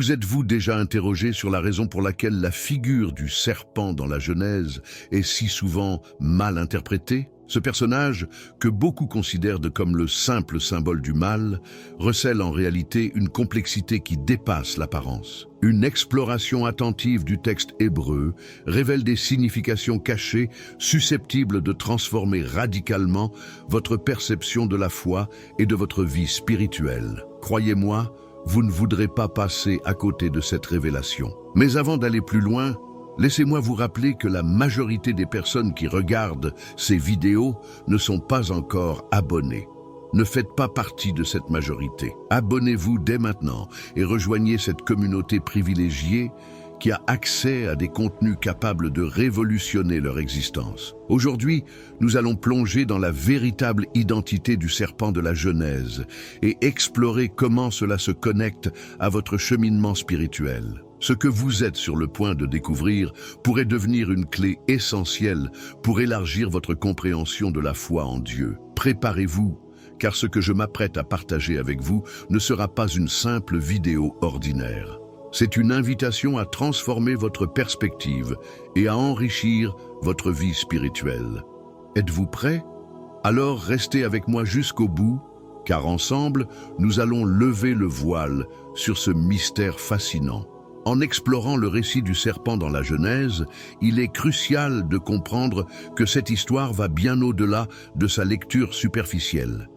Vous êtes-vous déjà interrogé sur la raison pour laquelle la figure du serpent dans la Genèse est si souvent mal interprétée? Ce personnage, que beaucoup considèrent comme le simple symbole du mal, recèle en réalité une complexité qui dépasse l'apparence. Une exploration attentive du texte hébreu révèle des significations cachées susceptibles de transformer radicalement votre perception de la foi et de votre vie spirituelle. Croyez-moi, vous ne voudrez pas passer à côté de cette révélation. Mais avant d'aller plus loin, laissez-moi vous rappeler que la majorité des personnes qui regardent ces vidéos ne sont pas encore abonnées. Ne faites pas partie de cette majorité. Abonnez-vous dès maintenant et rejoignez cette communauté privilégiée qui a accès à des contenus capables de révolutionner leur existence. Aujourd'hui, nous allons plonger dans la véritable identité du serpent de la Genèse et explorer comment cela se connecte à votre cheminement spirituel. Ce que vous êtes sur le point de découvrir pourrait devenir une clé essentielle pour élargir votre compréhension de la foi en Dieu. Préparez-vous, car ce que je m'apprête à partager avec vous ne sera pas une simple vidéo ordinaire. C'est une invitation à transformer votre perspective et à enrichir votre vie spirituelle. Êtes-vous prêts? Alors restez avec moi jusqu'au bout, car ensemble, nous allons lever le voile sur ce mystère fascinant. En explorant le récit du serpent dans la Genèse, il est crucial de comprendre que cette histoire va bien au-delà de sa lecture superficielle.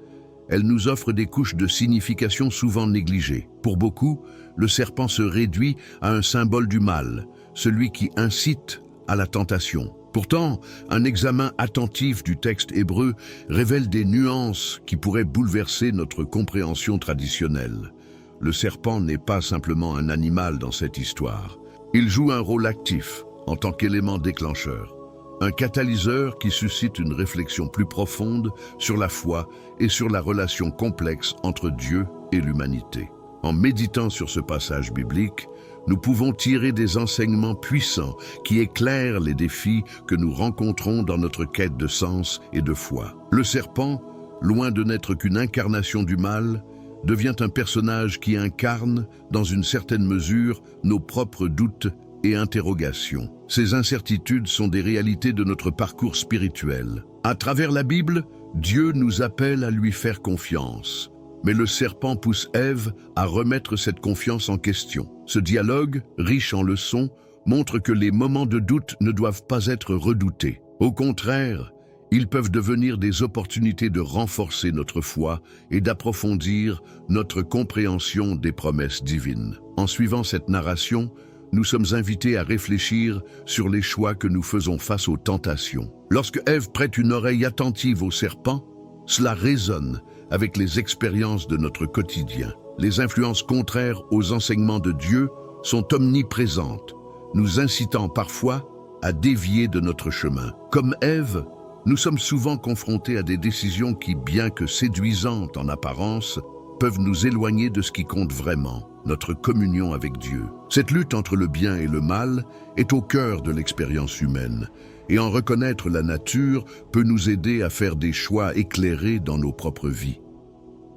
Elle nous offre des couches de signification souvent négligées. Pour beaucoup, le serpent se réduit à un symbole du mal, celui qui incite à la tentation. Pourtant, un examen attentif du texte hébreu révèle des nuances qui pourraient bouleverser notre compréhension traditionnelle. Le serpent n'est pas simplement un animal dans cette histoire. Il joue un rôle actif en tant qu'élément déclencheur, un catalyseur qui suscite une réflexion plus profonde sur la foi et sur la relation complexe entre Dieu et l'humanité. En méditant sur ce passage biblique, nous pouvons tirer des enseignements puissants qui éclairent les défis que nous rencontrons dans notre quête de sens et de foi. Le serpent, loin de n'être qu'une incarnation du mal, devient un personnage qui incarne, dans une certaine mesure, nos propres doutes et interrogations. Ces incertitudes sont des réalités de notre parcours spirituel. À travers la Bible, Dieu nous appelle à lui faire confiance. Mais le serpent pousse Ève à remettre cette confiance en question. Ce dialogue, riche en leçons, montre que les moments de doute ne doivent pas être redoutés. Au contraire, ils peuvent devenir des opportunités de renforcer notre foi et d'approfondir notre compréhension des promesses divines. En suivant cette narration, nous sommes invités à réfléchir sur les choix que nous faisons face aux tentations. Lorsque Ève prête une oreille attentive au serpent, cela résonne avec les expériences de notre quotidien. Les influences contraires aux enseignements de Dieu sont omniprésentes, nous incitant parfois à dévier de notre chemin. Comme Ève, nous sommes souvent confrontés à des décisions qui, bien que séduisantes en apparence, peuvent nous éloigner de ce qui compte vraiment, notre communion avec Dieu. Cette lutte entre le bien et le mal est au cœur de l'expérience humaine, et en reconnaître la nature peut nous aider à faire des choix éclairés dans nos propres vies.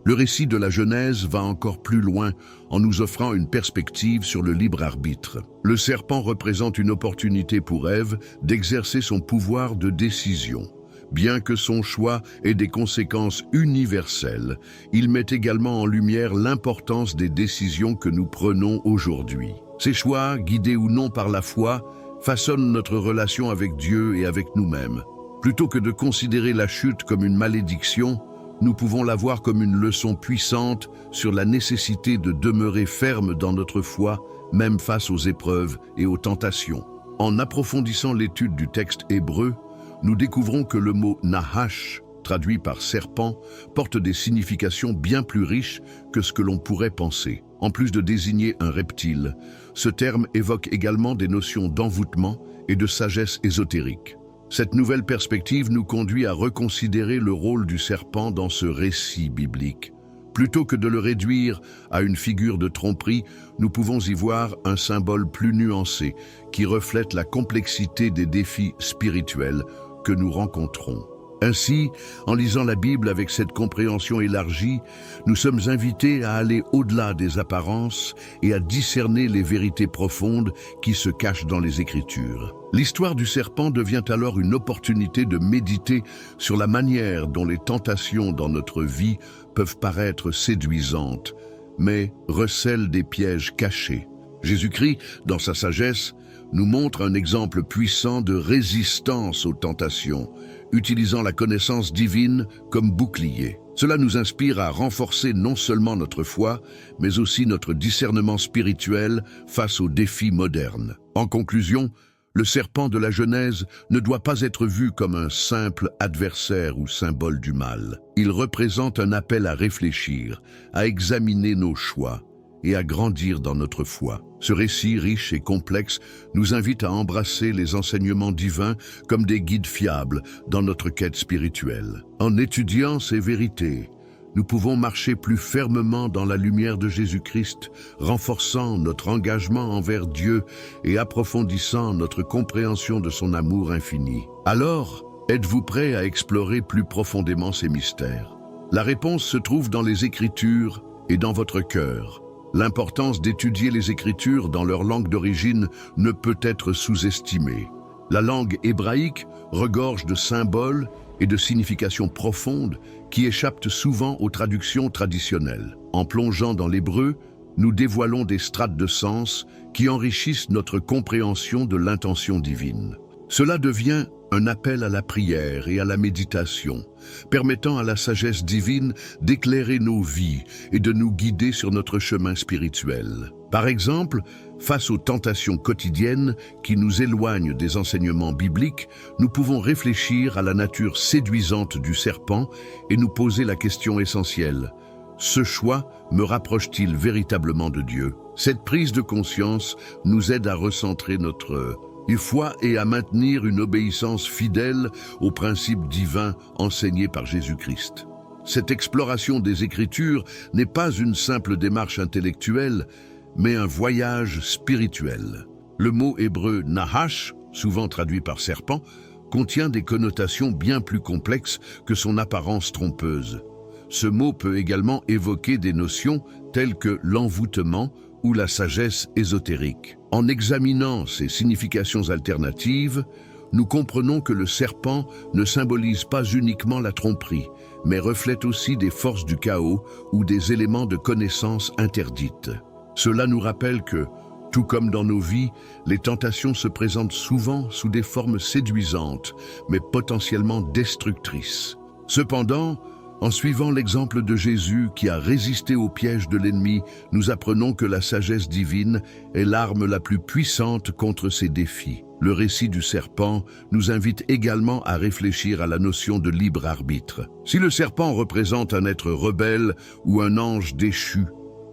Le récit de la Genèse va encore plus loin en nous offrant une perspective sur le libre arbitre. Le serpent représente une opportunité pour Ève d'exercer son pouvoir de décision. Bien que son choix ait des conséquences universelles, il met également en lumière l'importance des décisions que nous prenons aujourd'hui. Ces choix, guidés ou non par la foi, façonnent notre relation avec Dieu et avec nous-mêmes. Plutôt que de considérer la chute comme une malédiction, nous pouvons la voir comme une leçon puissante sur la nécessité de demeurer ferme dans notre foi, même face aux épreuves et aux tentations. En approfondissant l'étude du texte hébreu, nous découvrons que le mot « nahash », traduit par « serpent », porte des significations bien plus riches que ce que l'on pourrait penser. En plus de désigner un reptile, ce terme évoque également des notions d'envoûtement et de sagesse ésotérique. Cette nouvelle perspective nous conduit à reconsidérer le rôle du serpent dans ce récit biblique. Plutôt que de le réduire à une figure de tromperie, nous pouvons y voir un symbole plus nuancé qui reflète la complexité des défis spirituels que nous rencontrons. Ainsi, en lisant la Bible avec cette compréhension élargie, nous sommes invités à aller au-delà des apparences et à discerner les vérités profondes qui se cachent dans les Écritures. L'histoire du serpent devient alors une opportunité de méditer sur la manière dont les tentations dans notre vie peuvent paraître séduisantes, mais recèlent des pièges cachés. Jésus-Christ, dans sa sagesse, nous montre un exemple puissant de résistance aux tentations, utilisant la connaissance divine comme bouclier. Cela nous inspire à renforcer non seulement notre foi, mais aussi notre discernement spirituel face aux défis modernes. En conclusion, le serpent de la Genèse ne doit pas être vu comme un simple adversaire ou symbole du mal. Il représente un appel à réfléchir, à examiner nos choix et à grandir dans notre foi. Ce récit riche et complexe nous invite à embrasser les enseignements divins comme des guides fiables dans notre quête spirituelle. En étudiant ces vérités, nous pouvons marcher plus fermement dans la lumière de Jésus-Christ, renforçant notre engagement envers Dieu et approfondissant notre compréhension de son amour infini. Alors, êtes-vous prêt à explorer plus profondément ces mystères? La réponse se trouve dans les Écritures et dans votre cœur. L'importance d'étudier les Écritures dans leur langue d'origine ne peut être sous-estimée. La langue hébraïque regorge de symboles et de significations profondes qui échappent souvent aux traductions traditionnelles. En plongeant dans l'hébreu, nous dévoilons des strates de sens qui enrichissent notre compréhension de l'intention divine. Cela devient un appel à la prière et à la méditation, permettant à la sagesse divine d'éclairer nos vies et de nous guider sur notre chemin spirituel. Par exemple, face aux tentations quotidiennes qui nous éloignent des enseignements bibliques, nous pouvons réfléchir à la nature séduisante du serpent et nous poser la question essentielle: ce choix me rapproche-t-il véritablement de Dieu? Cette prise de conscience nous aide à recentrer notre foi et à maintenir une obéissance fidèle aux principes divins enseignés par Jésus-Christ. Cette exploration des Écritures n'est pas une simple démarche intellectuelle, mais un voyage spirituel. Le mot hébreu nahash, souvent traduit par serpent, contient des connotations bien plus complexes que son apparence trompeuse. Ce mot peut également évoquer des notions telles que l'envoûtement ou la sagesse ésotérique. En examinant ces significations alternatives, nous comprenons que le serpent ne symbolise pas uniquement la tromperie, mais reflète aussi des forces du chaos ou des éléments de connaissance interdites. Cela nous rappelle que, tout comme dans nos vies, les tentations se présentent souvent sous des formes séduisantes, mais potentiellement destructrices. Cependant, en suivant l'exemple de Jésus qui a résisté au piège de l'ennemi, nous apprenons que la sagesse divine est l'arme la plus puissante contre ces défis. Le récit du serpent nous invite également à réfléchir à la notion de libre arbitre. Si le serpent représente un être rebelle ou un ange déchu,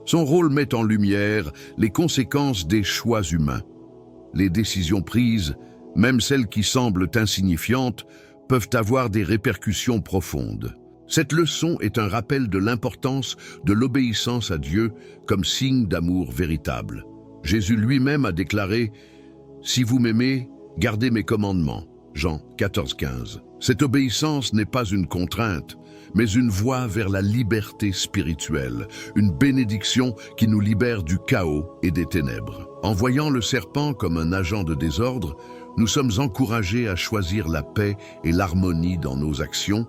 son rôle met en lumière les conséquences des choix humains. Les décisions prises, même celles qui semblent insignifiantes, peuvent avoir des répercussions profondes. Cette leçon est un rappel de l'importance de l'obéissance à Dieu comme signe d'amour véritable. Jésus lui-même a déclaré « Si vous m'aimez, gardez mes commandements ». Jean 14,15. Cette obéissance n'est pas une contrainte, mais une voie vers la liberté spirituelle, une bénédiction qui nous libère du chaos et des ténèbres. En voyant le serpent comme un agent de désordre, nous sommes encouragés à choisir la paix et l'harmonie dans nos actions,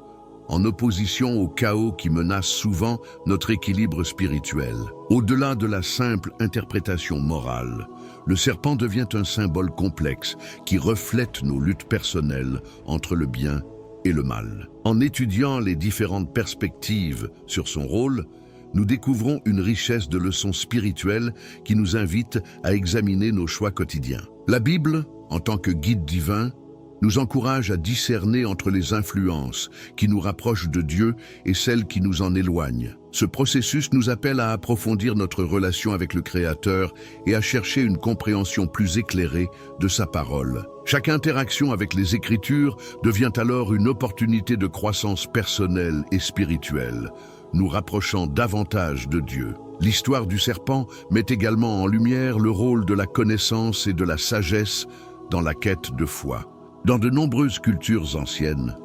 en opposition au chaos qui menace souvent notre équilibre spirituel. Au-delà de la simple interprétation morale, le serpent devient un symbole complexe qui reflète nos luttes personnelles entre le bien et le mal. En étudiant les différentes perspectives sur son rôle, nous découvrons une richesse de leçons spirituelles qui nous invitent à examiner nos choix quotidiens. La Bible, en tant que guide divin, nous encourage à discerner entre les influences qui nous rapprochent de Dieu et celles qui nous en éloignent. Ce processus nous appelle à approfondir notre relation avec le Créateur et à chercher une compréhension plus éclairée de sa parole. Chaque interaction avec les Écritures devient alors une opportunité de croissance personnelle et spirituelle, nous rapprochant davantage de Dieu. L'histoire du serpent met également en lumière le rôle de la connaissance et de la sagesse dans la quête de foi. Dans de nombreuses cultures anciennes,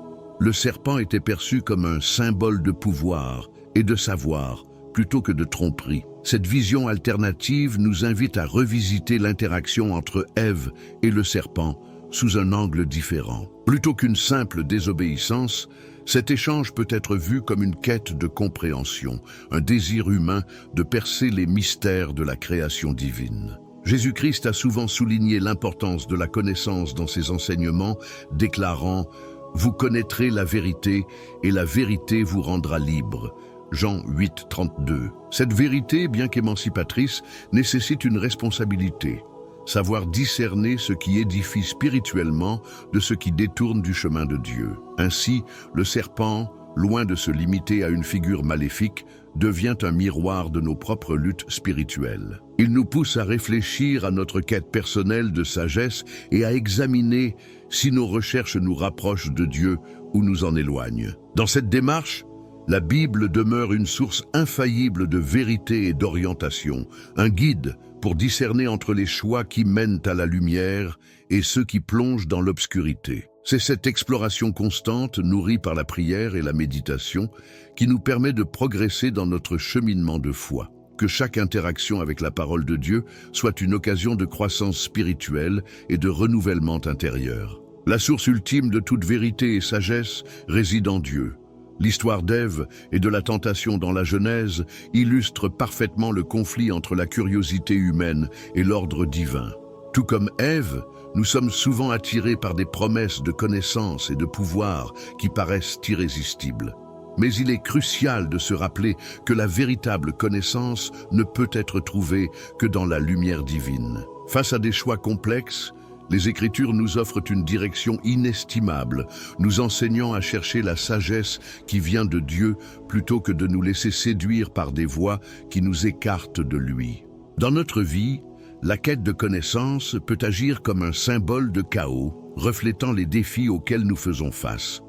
le serpent était perçu comme un symbole de pouvoir et de savoir, plutôt que de tromperie. Cette vision alternative nous invite à revisiter l'interaction entre Ève et le serpent sous un angle différent. Plutôt qu'une simple désobéissance, cet échange peut être vu comme une quête de compréhension, un désir humain de percer les mystères de la création divine. Jésus-Christ a souvent souligné l'importance de la connaissance dans ses enseignements, déclarant « Vous connaîtrez la vérité et la vérité vous rendra libre ». Jean 8, 32. Cette vérité, bien qu'émancipatrice, nécessite une responsabilité. Savoir discerner ce qui édifie spirituellement de ce qui détourne du chemin de Dieu. Ainsi, le serpent, loin de se limiter à une figure maléfique, devient un miroir de nos propres luttes spirituelles. Il nous pousse à réfléchir à notre quête personnelle de sagesse et à examiner si nos recherches nous rapprochent de Dieu ou nous en éloignent. Dans cette démarche, la Bible demeure une source infaillible de vérité et d'orientation, un guide pour discerner entre les choix qui mènent à la lumière et ceux qui plongent dans l'obscurité. C'est cette exploration constante, nourrie par la prière et la méditation, qui nous permet de progresser dans notre cheminement de foi. Que chaque interaction avec la parole de Dieu soit une occasion de croissance spirituelle et de renouvellement intérieur. La source ultime de toute vérité et sagesse réside en Dieu. L'histoire d'Ève et de la tentation dans la Genèse illustre parfaitement le conflit entre la curiosité humaine et l'ordre divin. Tout comme Ève, nous sommes souvent attirés par des promesses de connaissance et de pouvoir qui paraissent irrésistibles. Mais il est crucial de se rappeler que la véritable connaissance ne peut être trouvée que dans la lumière divine. Face à des choix complexes, les Écritures nous offrent une direction inestimable, nous enseignant à chercher la sagesse qui vient de Dieu plutôt que de nous laisser séduire par des voies qui nous écartent de lui. Dans notre vie, la quête de connaissance peut agir comme un symbole de chaos, reflétant les défis auxquels nous faisons face.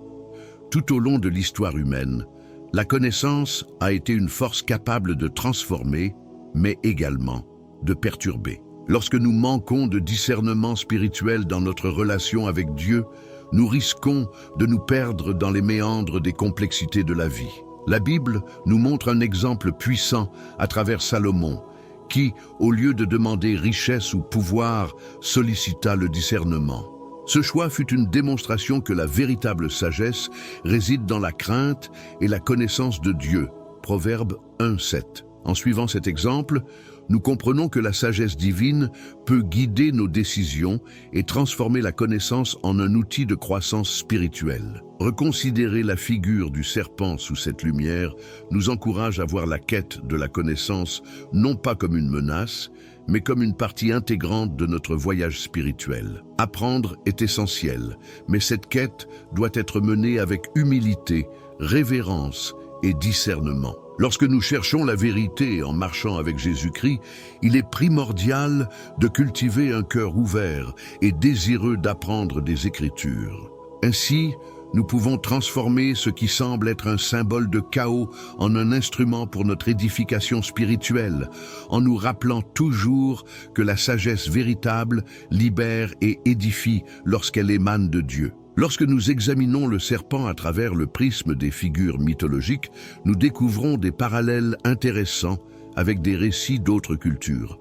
Tout au long de l'histoire humaine, la connaissance a été une force capable de transformer, mais également de perturber. Lorsque nous manquons de discernement spirituel dans notre relation avec Dieu, nous risquons de nous perdre dans les méandres des complexités de la vie. La Bible nous montre un exemple puissant à travers Salomon, qui, au lieu de demander richesse ou pouvoir, sollicita le discernement. Ce choix fut une démonstration que la véritable sagesse réside dans la crainte et la connaissance de Dieu. Proverbe 1:7. En suivant cet exemple, nous comprenons que la sagesse divine peut guider nos décisions et transformer la connaissance en un outil de croissance spirituelle. Reconsidérer la figure du serpent sous cette lumière nous encourage à voir la quête de la connaissance non pas comme une menace, mais comme une partie intégrante de notre voyage spirituel. Apprendre est essentiel, mais cette quête doit être menée avec humilité, révérence et discernement. Lorsque nous cherchons la vérité en marchant avec Jésus-Christ, il est primordial de cultiver un cœur ouvert et désireux d'apprendre des Écritures. Ainsi, nous pouvons transformer ce qui semble être un symbole de chaos en un instrument pour notre édification spirituelle, en nous rappelant toujours que la sagesse véritable libère et édifie lorsqu'elle émane de Dieu. Lorsque nous examinons le serpent à travers le prisme des figures mythologiques, nous découvrons des parallèles intéressants avec des récits d'autres cultures.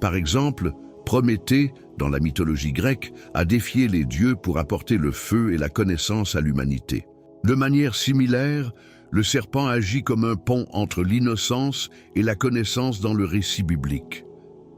Par exemple, Prométhée, dans la mythologie grecque, a défié les dieux pour apporter le feu et la connaissance à l'humanité. De manière similaire, le serpent agit comme un pont entre l'innocence et la connaissance dans le récit biblique.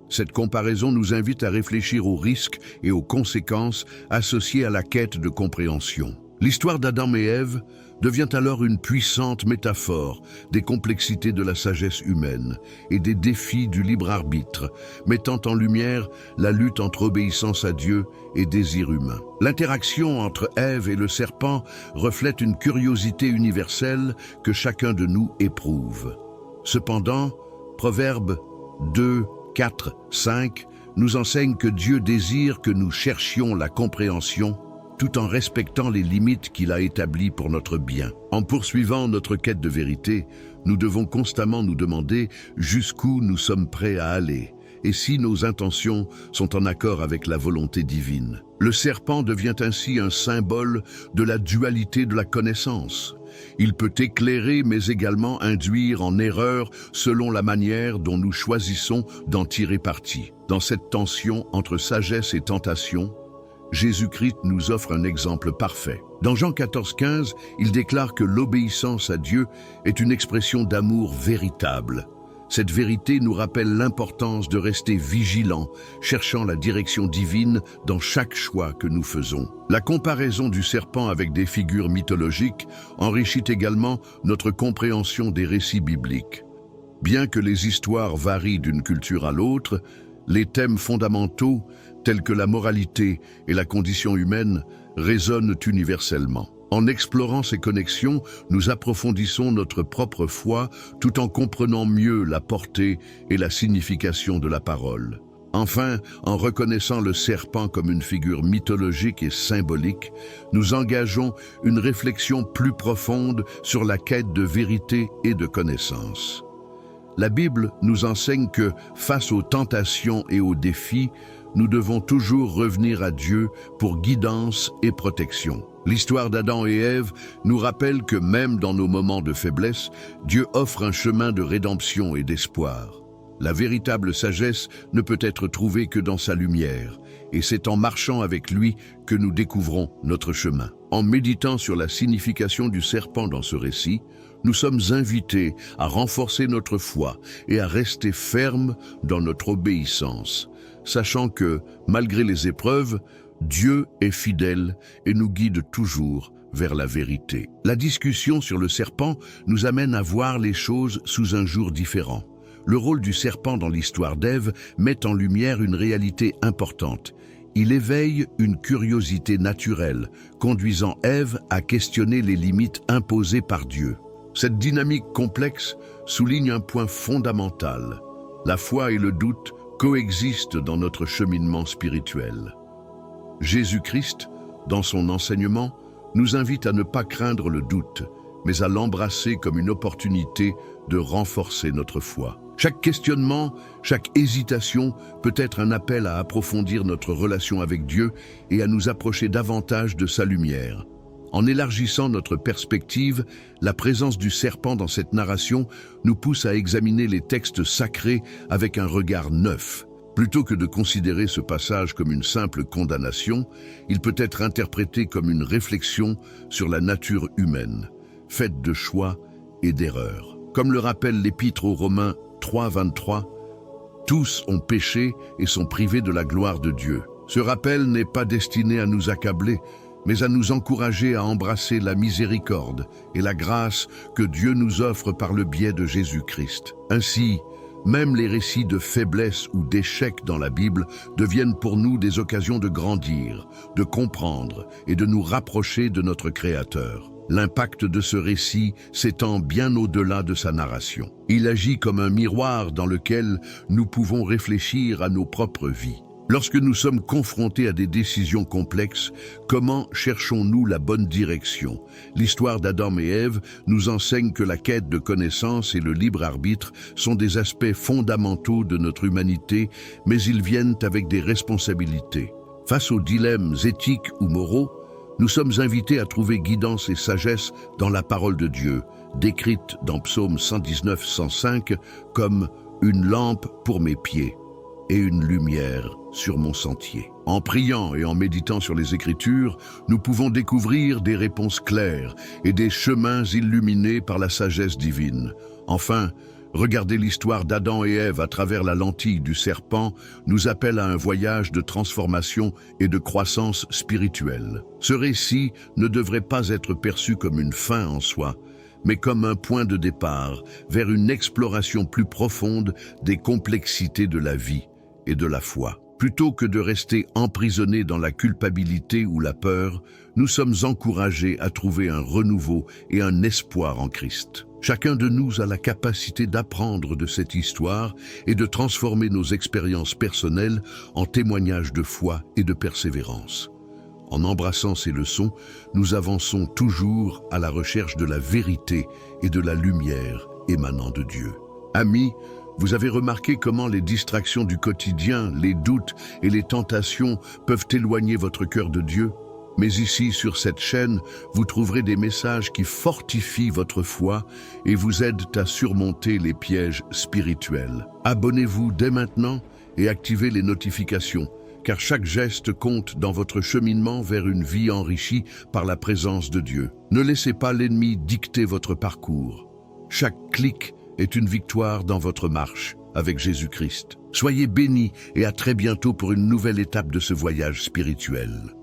Cette comparaison nous invite à réfléchir aux risques et aux conséquences associées à la quête de compréhension. L'histoire d'Adam et Ève devient alors une puissante métaphore des complexités de la sagesse humaine et des défis du libre arbitre, mettant en lumière la lutte entre obéissance à Dieu et désir humain. L'interaction entre Ève et le serpent reflète une curiosité universelle que chacun de nous éprouve. Cependant, Proverbe 2, 4, 5 nous enseigne que Dieu désire que nous cherchions la compréhension tout en respectant les limites qu'il a établies pour notre bien. En poursuivant notre quête de vérité, nous devons constamment nous demander jusqu'où nous sommes prêts à aller et si nos intentions sont en accord avec la volonté divine. Le serpent devient ainsi un symbole de la dualité de la connaissance. Il peut éclairer mais également induire en erreur selon la manière dont nous choisissons d'en tirer parti. Dans cette tension entre sagesse et tentation, Jésus-Christ nous offre un exemple parfait. Dans Jean 14,15, il déclare que l'obéissance à Dieu est une expression d'amour véritable. Cette vérité nous rappelle l'importance de rester vigilants, cherchant la direction divine dans chaque choix que nous faisons. La comparaison du serpent avec des figures mythologiques enrichit également notre compréhension des récits bibliques. Bien que les histoires varient d'une culture à l'autre, les thèmes fondamentaux, tels que la moralité et la condition humaine, résonnent universellement. En explorant ces connexions, nous approfondissons notre propre foi tout en comprenant mieux la portée et la signification de la parole. Enfin, en reconnaissant le serpent comme une figure mythologique et symbolique, nous engageons une réflexion plus profonde sur la quête de vérité et de connaissance. La Bible nous enseigne que, face aux tentations et aux défis, nous devons toujours revenir à Dieu pour guidance et protection. L'histoire d'Adam et Ève nous rappelle que même dans nos moments de faiblesse, Dieu offre un chemin de rédemption et d'espoir. La véritable sagesse ne peut être trouvée que dans sa lumière, et c'est en marchant avec lui que nous découvrons notre chemin. En méditant sur la signification du serpent dans ce récit, nous sommes invités à renforcer notre foi et à rester fermes dans notre obéissance, sachant que, malgré les épreuves, Dieu est fidèle et nous guide toujours vers la vérité. La discussion sur le serpent nous amène à voir les choses sous un jour différent. Le rôle du serpent dans l'histoire d'Ève met en lumière une réalité importante. Il éveille une curiosité naturelle, conduisant Ève à questionner les limites imposées par Dieu. Cette dynamique complexe souligne un point fondamental. La foi et le doute coexistent dans notre cheminement spirituel. Jésus-Christ, dans son enseignement, nous invite à ne pas craindre le doute, mais à l'embrasser comme une opportunité de renforcer notre foi. Chaque questionnement, chaque hésitation peut être un appel à approfondir notre relation avec Dieu et à nous approcher davantage de sa lumière. En élargissant notre perspective, la présence du serpent dans cette narration nous pousse à examiner les textes sacrés avec un regard neuf. Plutôt que de considérer ce passage comme une simple condamnation, il peut être interprété comme une réflexion sur la nature humaine, faite de choix et d'erreurs. Comme le rappelle l'Épître aux Romains 3,23, « Tous ont péché et sont privés de la gloire de Dieu. » Ce rappel n'est pas destiné à nous accabler, mais à nous encourager à embrasser la miséricorde et la grâce que Dieu nous offre par le biais de Jésus-Christ. Ainsi, même les récits de faiblesse ou d'échec dans la Bible deviennent pour nous des occasions de grandir, de comprendre et de nous rapprocher de notre Créateur. L'impact de ce récit s'étend bien au-delà de sa narration. Il agit comme un miroir dans lequel nous pouvons réfléchir à nos propres vies. Lorsque nous sommes confrontés à des décisions complexes, comment cherchons-nous la bonne direction? L'histoire d'Adam et Ève nous enseigne que la quête de connaissance et le libre arbitre sont des aspects fondamentaux de notre humanité, mais ils viennent avec des responsabilités. Face aux dilemmes éthiques ou moraux, nous sommes invités à trouver guidance et sagesse dans la parole de Dieu, décrite dans Psaume 119-105 comme « une lampe pour mes pieds » et une lumière sur mon sentier. En priant et en méditant sur les Écritures, nous pouvons découvrir des réponses claires et des chemins illuminés par la sagesse divine. Enfin, regarder l'histoire d'Adam et Ève à travers la lentille du serpent nous appelle à un voyage de transformation et de croissance spirituelle. Ce récit ne devrait pas être perçu comme une fin en soi, mais comme un point de départ vers une exploration plus profonde des complexités de la vie et de la foi. Plutôt que de rester emprisonnés dans la culpabilité ou la peur, nous sommes encouragés à trouver un renouveau et un espoir en Christ. Chacun de nous a la capacité d'apprendre de cette histoire et de transformer nos expériences personnelles en témoignages de foi et de persévérance. En embrassant ces leçons, nous avançons toujours à la recherche de la vérité et de la lumière émanant de Dieu. Amis, Vous avez remarqué comment les distractions du quotidien, les doutes et les tentations peuvent éloigner votre cœur de Dieu? Mais ici, sur cette chaîne, vous trouverez des messages qui fortifient votre foi et vous aident à surmonter les pièges spirituels. Abonnez-vous dès maintenant et activez les notifications, car chaque geste compte dans votre cheminement vers une vie enrichie par la présence de Dieu. Ne laissez pas l'ennemi dicter votre parcours. Chaque clic est une victoire dans votre marche avec Jésus-Christ. Soyez bénis et à très bientôt pour une nouvelle étape de ce voyage spirituel.